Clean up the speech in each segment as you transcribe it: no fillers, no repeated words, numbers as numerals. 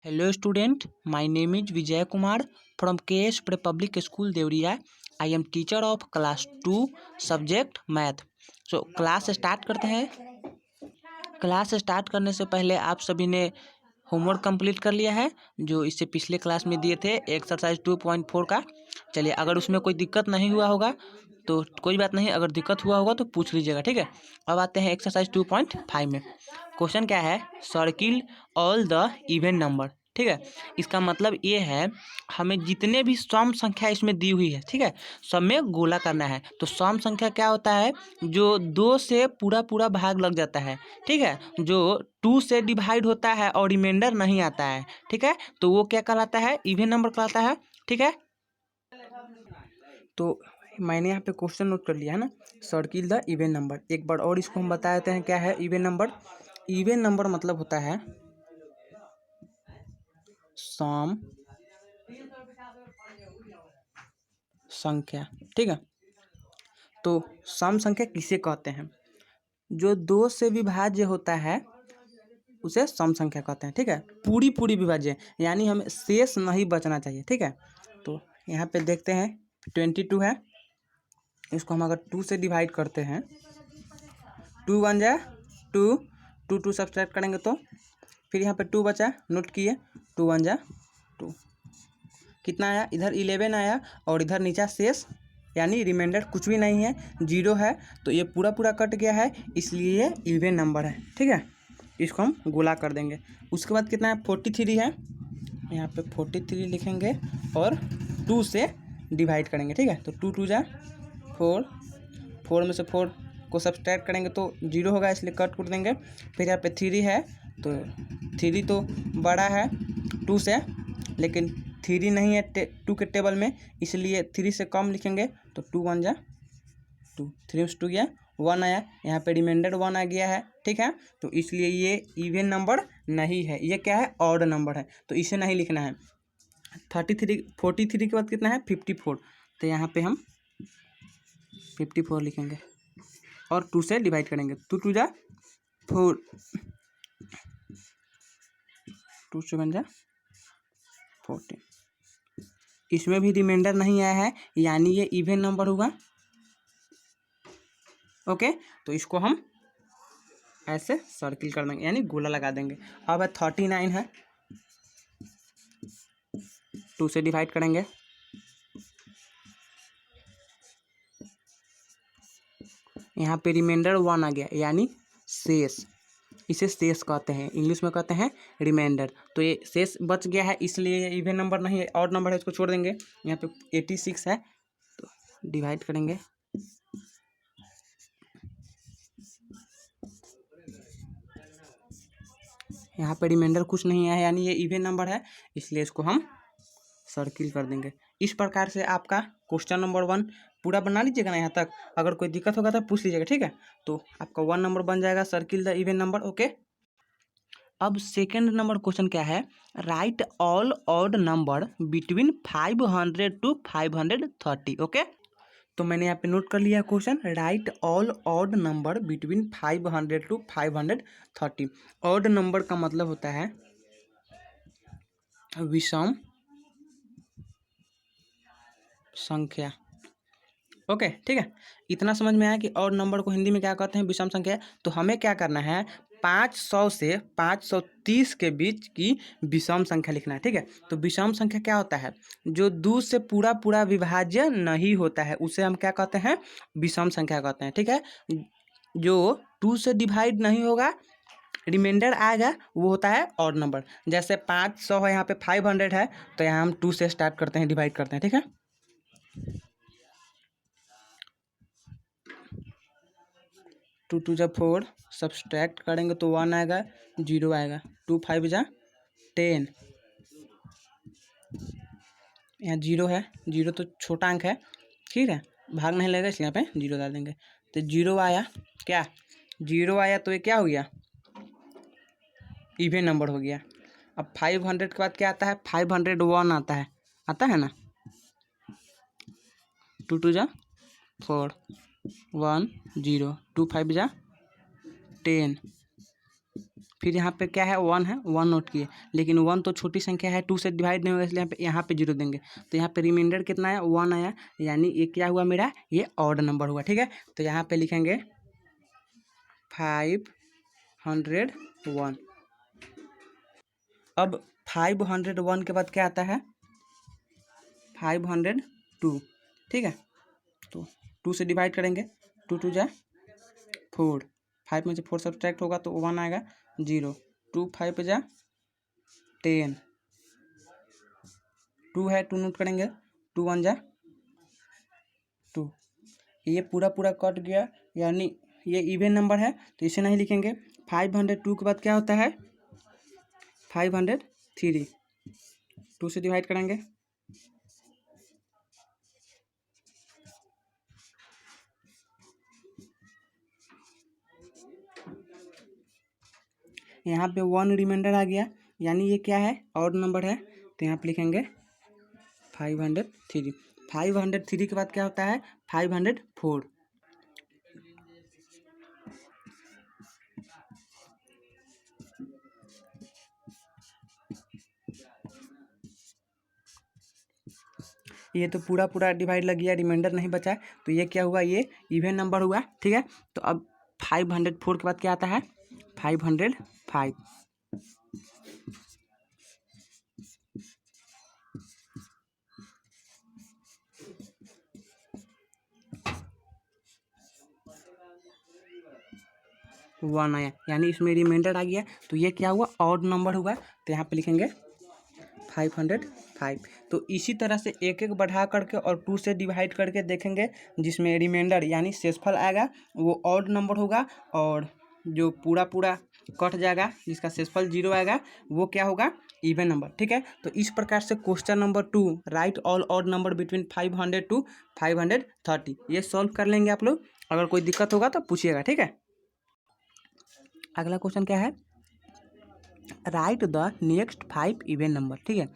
Hello student, my name is Vijay Kumar from KS Public School Devriya. I am teacher of class 2 subject math. So class start करते हैं। Class start करने से पहले आप सभी ने होमवर्क कंप्लीट कर लिया है जो इससे पिछले क्लास में दिए थे एक्सरसाइज 2.4 का। चलिए, अगर उसमें कोई दिक्कत नहीं हुआ होगा तो कोई बात नहीं, अगर दिक्कत हुआ होगा तो पूछ लीजिएगा, ठीक है। अब आते हैं एक्सरसाइज 2.5 में। क्वेश्चन क्या है, circle all the even number. ठीक है, इसका मतलब ये है हमें जितने भी सम संख्या इसमें दी हुई है, ठीक है, सब में गोला करना है। तो सम संख्या क्या होता है, जो 2 से पूरा पूरा भाग लग जाता है, ठीक है, जो 2 से डिवाइड होता है और रिमाइंडर नहीं आता है, ठीक है, तो वो क्या कहलाता है, इवन नंबर कहलाता है, ठीक है। तो मैंने यहाँ पे क्वेश्चन नोट कर लिया है ना, सर्किल द इवन नंबर। एक बार और इसको हम बता देते हैं क्या है इवन नंबर। इवन नंबर मतलब होता है सम संख्या, ठीक है। तो सम संख्या किसे कहते हैं, जो 2 से विभाज्य होता है उसे सम संख्या कहते हैं, ठीक है। पूरी पूरी विभाज्य यानी हमें शेष नहीं बचना चाहिए, ठीक है। तो यहाँ पे देखते हैं 22 है, इसको हम अगर 2 से डिवाइड करते हैं, 2 1 जा 2, 2 2 सब्ट्रैक्ट करेंगे तो फिर यहाँ पे 2 बचा, नोट किए, 2 1 जा 2, कितना आया, इधर 11 आया और इधर नीचे शेष यानी रिमाइंडर कुछ भी नहीं है, 0 है। तो ये पूरा पूरा कट गया है, इसलिए ये इवन नंबर है, ठीक है। इसको हम गोला कर देंगे। उसके बाद कितना है, 43 है, यहाँ पे 43 लिखेंगे और 2 से डिवाइड करेंगे, ठीक है। तो 2 2 जा 4, 4 में से 4 को सब्सट्रैक्ट करेंगे तो 0 होगा, इसलिए कट कर देंगे। फिर यहाँ पे 3 है, तो 3 तो बड़ा है 2 से, लेकिन 3 नहीं है 2 के टेबल में, इसलिए 3 से कम लिखेंगे। तो 2 1 जा 2, 3 में 2 गया, 1 आया, यहाँ पे रिमाइंडर 1 आ गया है, ठीक है। तो इसलिए ये इवन नंबर नहीं है, ये क्या है, ऑड नंबर है, तो इसे नहीं लिखना है। 43 के बाद कितना है, 54, तो यहाँ पे हम 54 लिखेंगे और 2 से डिवाइड करेंगे, 2 2 जा 4, 2 7 जा 14। इसमें भी रिमाइंडर नहीं आया है, यानी ये इवन नंबर होगा, ओके। तो इसको हम ऐसे सर्किल कर देंगे यानी गोला लगा देंगे। अब 39 है, 2 से डिवाइड करेंगे, यहाँ पे रिमाइंडर 1 आ गया यानी शेष, इसे शेष कहते हैं, इंग्लिश में कहते हैं रिमाइंडर। तो ये शेष बच गया है, इसलिए ये इवन नंबर नहीं है, ऑड नंबर है, इसको छोड़ देंगे। यहाँ पे 86 है, तो डिवाइड करेंगे, यहाँ पे रिमाइंडर कुछ नहीं है यानी ये इवन नंबर है, इसलिए इसको हम सर्किल कर देंगे। इस प्रकार से आपका क्वेश्चन नंबर 1 पूरा बना लीजिएगा ना, यहाँ तक अगर कोई दिक्कत होगा तो पूछ लीजिएगा, ठीक है। तो आपका 1 नंबर बन जाएगा circle the even number, okay. अब सेकेंड नंबर क्वेश्चन क्या है, right all odd number between 500 to 530, okay. तो मैंने यहाँ पे नोट कर लिया question, right all odd number between 500 to 530। Odd number का मतलब होता है विषम संख्या, ओके, ठीक है। इतना समझ में आया कि ऑड नंबर को हिंदी में क्या कहते हैं, विषम संख्या। तो हमें क्या करना है, 500 से 530 के बीच की विषम संख्या लिखना है, ठीक है। तो विषम संख्या क्या होता है, जो 2 से पूरा पूरा विभाज्य नहीं होता है उसे हम क्या कहते हैं, विषम संख्या कहते हैं, ठीक है। जो 2 से डिवाइड नहीं होगा, रिमाइंडर आएगा, वो होता है ऑड नंबर। जैसे 500 है, यहाँ पे 500 है, तो यहाँ हम 2 से स्टार्ट करते हैं, डिवाइड करते हैं, ठीक है। 2 2 जा 4, सब्सट्रैक्ट करेंगे तो 1 आएगा, 0 आएगा, 2 5 जा 10, यहाँ 0 है, 0 तो छोटा अंक है, ठीक है, भाग नहीं लगेगा इसलिए यहाँ पे 0 डाल देंगे। तो 0 आया, क्या 0 आया, तो ये क्या हो गया, इवन नंबर हो गया। अब 500 के बाद क्या आता है, 501 आता है ना, 2 2 जा 4, 1 0, 2 5 जा 10, फिर यहाँ पे क्या है 1 है, 1 नोट किए, लेकिन 1 तो छोटी संख्या है, 2 से डिवाइड नहीं होगा, इसलिए यहाँ पे 0 देंगे। तो यहाँ पे रिमाइंडर कितना आया, 1 आया, यानी ये क्या हुआ मेरा, ये ऑड नंबर हुआ। ठीक है, तो यहाँ पे लिखेंगे 501। अब 501 के बाद क्या आता है, 502। ठीक है, तो 2 से डिवाइड करेंगे, 2 2 जा 4, 5 में से 4 सब्ट्रैक्ट होगा तो 1 आएगा, 0, 2 5 जा 10, 2 है, 2 नोट करेंगे, 2 1 जा 2। ये पूरा पूरा कट गया, यानी ये इवन नंबर है, तो इसे नहीं लिखेंगे। 502 के बाद क्या होता है, 503, 2 से डिवाइड करेंगे, यहाँ पे 1 रिमाइंडर आ गया, यानी ये क्या है, ऑड नंबर है, तो यहाँ पे लिखेंगे 503। 503 के बाद क्या होता है, 504। ये तो पूरा पूरा डिवाइड लग गया, रिमाइंडर नहीं बचा है, तो ये क्या हुआ, ये इवन नंबर हुआ। ठीक है, तो अब 504 के बाद क्या आता है, 505। वन आया, यानी इसमें रिमाइंडर आ गया, तो ये क्या हुआ, ऑड नंबर हुआ, तो यहाँ पे लिखेंगे 505। तो इसी तरह से एक एक बढ़ा करके और 2 से डिवाइड करके देखेंगे, जिसमें रिमाइंडर यानी शेषफल आएगा वो ऑड नंबर होगा, और जो पूरा पूरा कट जाएगा जिसका शेषफल 0 आएगा वो क्या होगा, इवन नंबर। ठीक है, तो इस प्रकार से question number 2, right all odd number between 500 to 530, ये सॉल्व कर लेंगे आप लोग। अगर कोई दिक्कत होगा तो पूछिएगा। ठीक है, अगला क्वेश्चन क्या है, right the next 5 even number. ठीक है,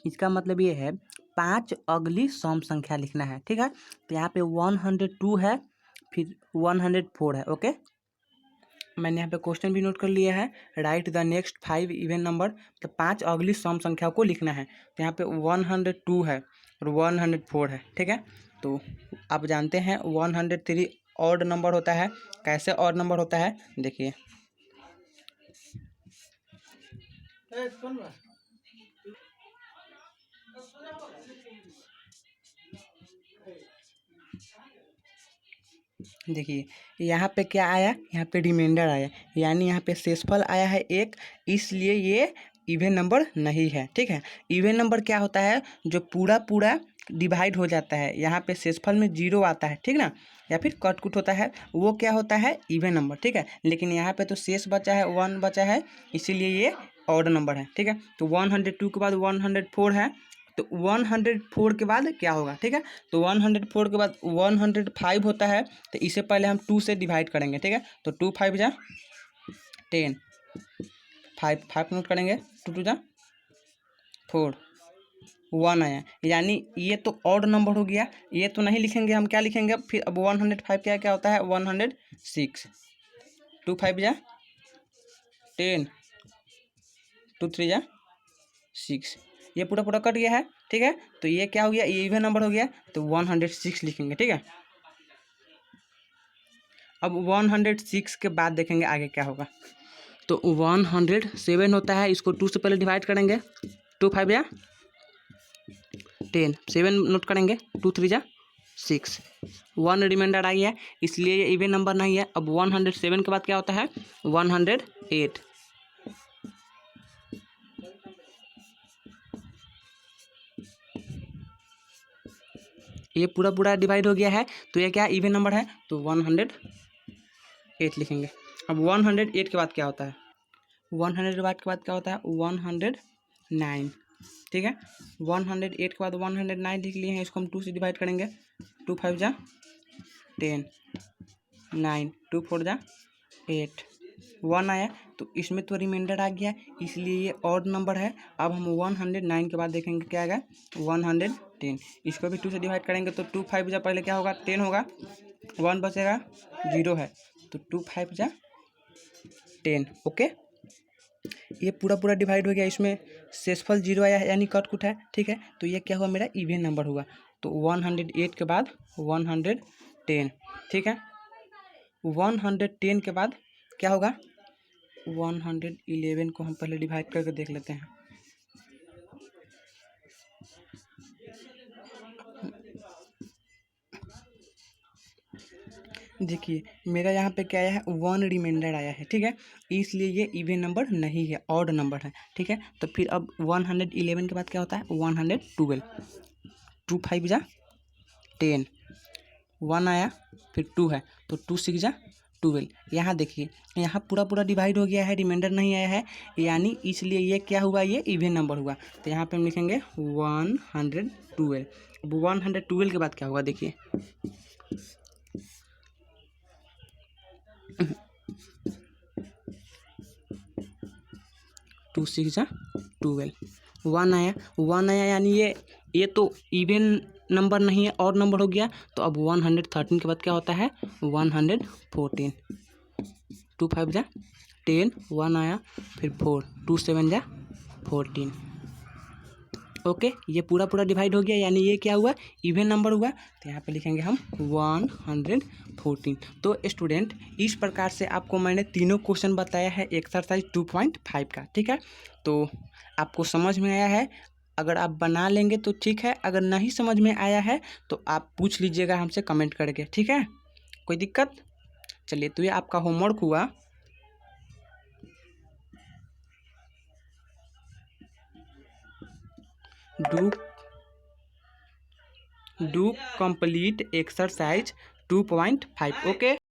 इसका मतलब ये है 5 अगली सम संख्या लिखना है। ठीक है, तो यहाँ पे 102 है, फिर 104 है। ओके, मैंने यहाँ पे क्वेश्चन भी नोट कर लिया है, right the next 5 even number, तो 5 अगली सम संख्या को लिखना है। तो यहाँ पे 102 है और 104 है। ठीक है, तो आप जानते हैं 103 ऑड नंबर होता है। कैसे ऑड नंबर होता है, देखिए, देखिए यहाँ पे क्या आया, यहाँ पे रिमाइंडर आया, यानी यहाँ पे शेषफल आया है 1, इसलिए ये इवन नंबर नहीं है। ठीक है, इवन नंबर क्या होता है, जो पूरा पूरा डिवाइड हो जाता है, यहाँ पे शेषफल में 0 आता है, ठीक ना, या फिर कट कुट होता है, वो क्या होता है, इवन नंबर। ठीक है, लेकिन यहाँ पे तो शेष बचा है, 1 बचा है, इसीलिए ये ऑड नंबर है। ठीक है, तो 102 के बाद 104 है, तो 104 के बाद क्या होगा, ठीक है, तो 104 के बाद 105 होता है, तो इसे पहले हम 2 से डिवाइड करेंगे। ठीक है, तो 2 5 जा 10, 5 नोट करेंगे, 2 2 जा 4, 1 आया, यानी ये तो ऑड नंबर हो गया, ये तो नहीं लिखेंगे, हम क्या लिखेंगे फिर, अब 105 क्या क्या होता है, 106, 2 5 जा 10, 2 3 जा 6, ये पूरा पूरा कट गया है। ठीक है, तो ये क्या हो गया, ये इवन नंबर हो गया, तो 106 लिखेंगे। ठीक है, अब 106 के बाद देखेंगे आगे क्या होगा, तो 107 होता है, इसको 2 से पहले डिवाइड करेंगे, 2 5 या 10, 7 नोट करेंगे, 2 3 जा 6, 1 रिमाइंडर आ गया, इसलिए ये इवन नंबर नहीं है। अब 107 के बाद क्या होता है, 108, ये पूरा पूरा डिवाइड हो गया है, तो ये क्या इवन नंबर है, तो 108 लिखेंगे। अब 108 के बाद क्या होता है, 100 के बाद क्या होता है, 109। ठीक है, 108 के बाद 109 लिख लिए हैं, इसको हम 2 से डिवाइड करेंगे, 2 5 जा 10, 9, 2 4 जा 8, 1 आया, तो इसमें तो रिमाइंडर आ गया, इसलिए ये ऑड नंबर है। अब हम 109 के बाद देखेंगे क्या आएगा, 110, इसको भी 2 से डिवाइड करेंगे, तो 2 5 जा पहले क्या होगा, 10 होगा, 1 बचेगा, 0 है, तो 2 5 जा 10। ओके, ये पूरा पूरा डिवाइड हो गया, इसमें शेषफल 0 आया है यानी कट कुट है, ठीक है। तो ये क्या हुआ, मेरा इवन नंबर हुआ। तो 108 के बाद 110, ठीक है। 110 के बाद क्या होगा, 111 को हम पहले डिवाइड करके देख लेते हैं। देखिए मेरा यहाँ पे क्या आया है, 1 रिमाइंडर आया है, ठीक है। इसलिए ये इवन नंबर नहीं है, ऑड नंबर है, ठीक है। तो फिर अब 111 के बाद क्या होता है, 112, 2 5 जा 10, 1 आया, फिर 2 है, तो 2 6 जा 12। यहाँ देखिए यहाँ पूरा पूरा डिवाइड हो गया है, रिमाइंडर नहीं आया है, यानी इसलिए ये क्या हुआ, ये इवन नंबर हुआ। तो यहाँ पे हम लिखेंगे 112। अब 112 के बाद क्या होगा, देखिए 2 6 जा 12, 1 आया, 1 आया, यानी ये तो इवन नंबर नहीं है, और नंबर हो गया। तो अब 113 के बाद क्या होता है, 114, 2 5 जा 10, 1 आया, फिर 4, 2 7 जा 14। ओके, ये पूरा पूरा डिवाइड हो गया, यानी ये क्या हुआ, इवन नंबर हुआ। तो यहाँ पे लिखेंगे हम 114। तो स्टूडेंट इस प्रकार से आपको मैंने तीनों क्वेश्चन बताया है एक्सरसाइज 2.5 का, ठीक है। तो आपको समझ में आया है, अगर आप बना लेंगे तो ठीक है, अगर नहीं समझ में आया है तो आप पूछ लीजिएगा हमसे कमेंट करके, ठीक है, कोई दिक्कत। चलिए, तो ये आपका होमवर्क हुआ। Do complete exercise 2.5, okay.